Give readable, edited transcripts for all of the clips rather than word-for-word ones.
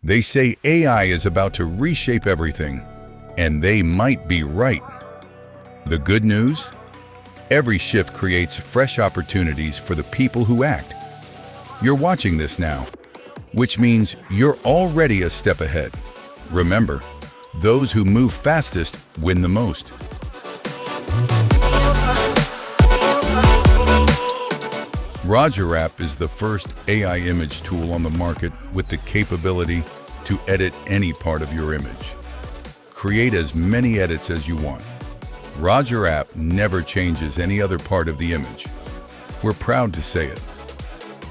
They say AI is about to reshape everything, and they might be right. The good news? Every shift creates fresh opportunities for the people who act. You're watching this now, which means you're already a step ahead. Remember, those who move fastest win the most. RogerApp is the first AI image tool on the market with the capability to edit any part of your image. Create as many edits as you want. RogerApp never changes any other part of the image. We're proud to say it.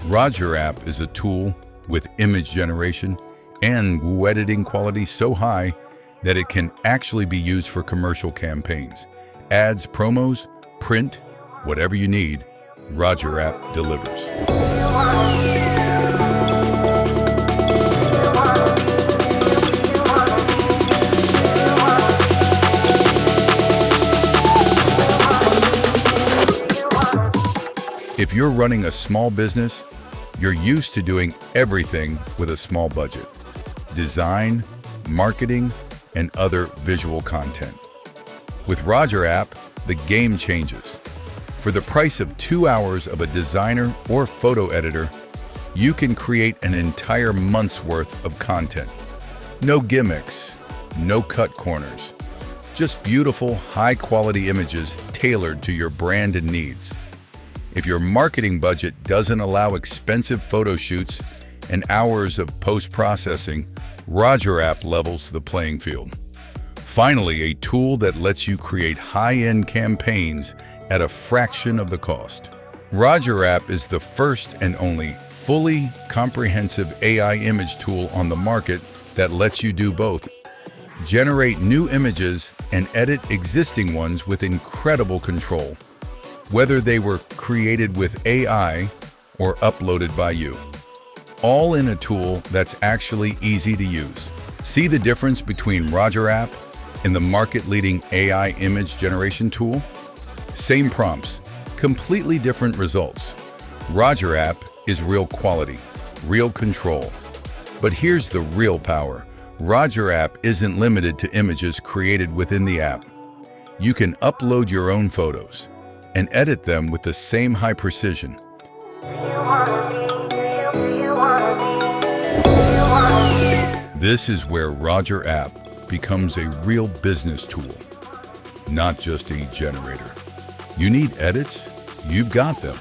RogerApp is a tool with image generation and editing quality so high that it can actually be used for commercial campaigns, ads, promos, print, whatever you need. RogerApp delivers. If you're running a small business, you're used to doing everything with a small budget: design, marketing, and other visual content. With RogerApp, the game changes. For the price of 2 hours of a designer or photo editor, you can create an entire month's worth of content. No gimmicks, no cut corners, just beautiful, high-quality images tailored to your brand and needs. If your marketing budget doesn't allow expensive photo shoots and hours of post-processing, RogerApp levels the playing field. Finally, a tool that lets you create high-end campaigns at a fraction of the cost. RogerApp is the first and only fully comprehensive AI image tool on the market that lets you do both. Generate new images and edit existing ones with incredible control, whether they were created with AI or uploaded by you. All in a tool that's actually easy to use. See the difference between RogerApp and the market-leading AI image generation tool? Same prompts, completely different results. RogerApp is real quality, real control. But here's the real power. RogerApp isn't limited to images created within the app. You can upload your own photos and edit them with the same high precision. This is where RogerApp becomes a real business tool, not just a generator. You need edits? You've got them.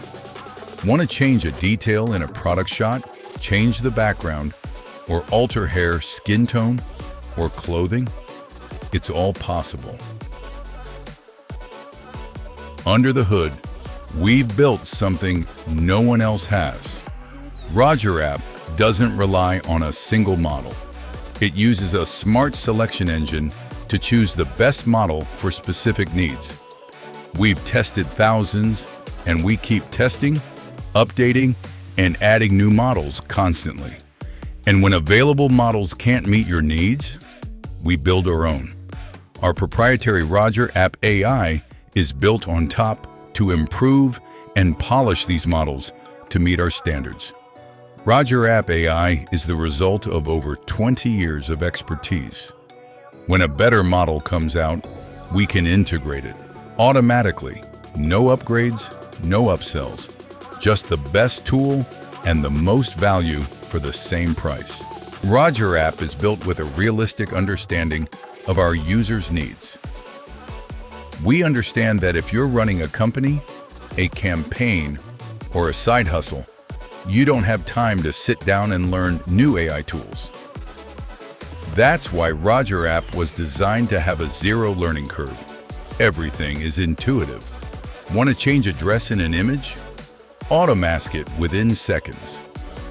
Want to change a detail in a product shot, change the background, or alter hair, skin tone, or clothing? It's all possible. Under the hood, we've built something no one else has. RogerApp doesn't rely on a single model. It uses a smart selection engine to choose the best model for specific needs. We've tested thousands, and we keep testing, updating, and adding new models constantly. And when available models can't meet your needs, we build our own. Our proprietary RogerApp.ai is built on top to improve and polish these models to meet our standards. RogerApp.ai is the result of over 20 years of expertise. When a better model comes out, we can integrate it automatically. No upgrades, no upsells. Just the best tool and the most value for the same price. RogerApp is built with a realistic understanding of our users' needs. We understand that if you're running a company, a campaign, or a side hustle, you don't have time to sit down and learn new AI tools. That's why RogerApp was designed to have a zero learning curve. Everything is intuitive. Want to change a dress in an image? Auto-mask it within seconds.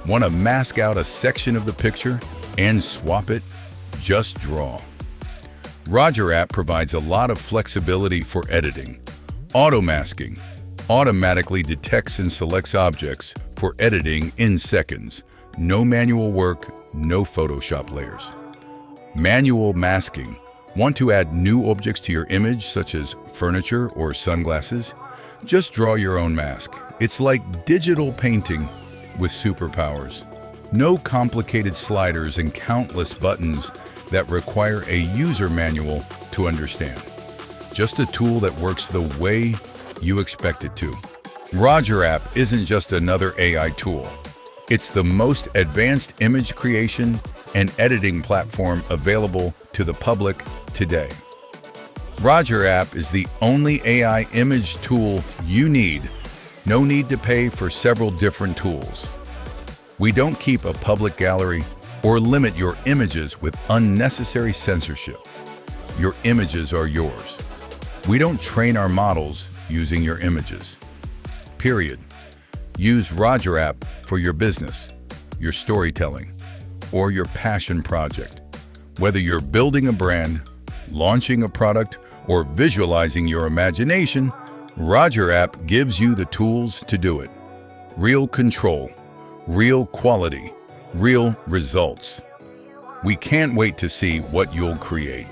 Want to mask out a section of the picture and swap it? Just draw. RogerApp provides a lot of flexibility for editing. Auto-masking automatically detects and selects objects for editing in seconds. No manual work, no Photoshop layers. Manual masking. Want to add new objects to your image, such as furniture or sunglasses? Just draw your own mask. It's like digital painting with superpowers. No complicated sliders and countless buttons that require a user manual to understand. Just a tool that works the way you expect it to. RogerApp isn't just another AI tool. It's the most advanced image creation and editing platform available to the public today. RogerApp is the only AI image tool you need. No need to pay for several different tools. We don't keep a public gallery or limit your images with unnecessary censorship. Your images are yours. We don't train our models using your images. Period. Use RogerApp for your business, your storytelling, or your passion project. Whether you're building a brand, launching a product, or visualizing your imagination, RogerApp gives you the tools to do it. Real control, real quality, real results. We can't wait to see what you'll create.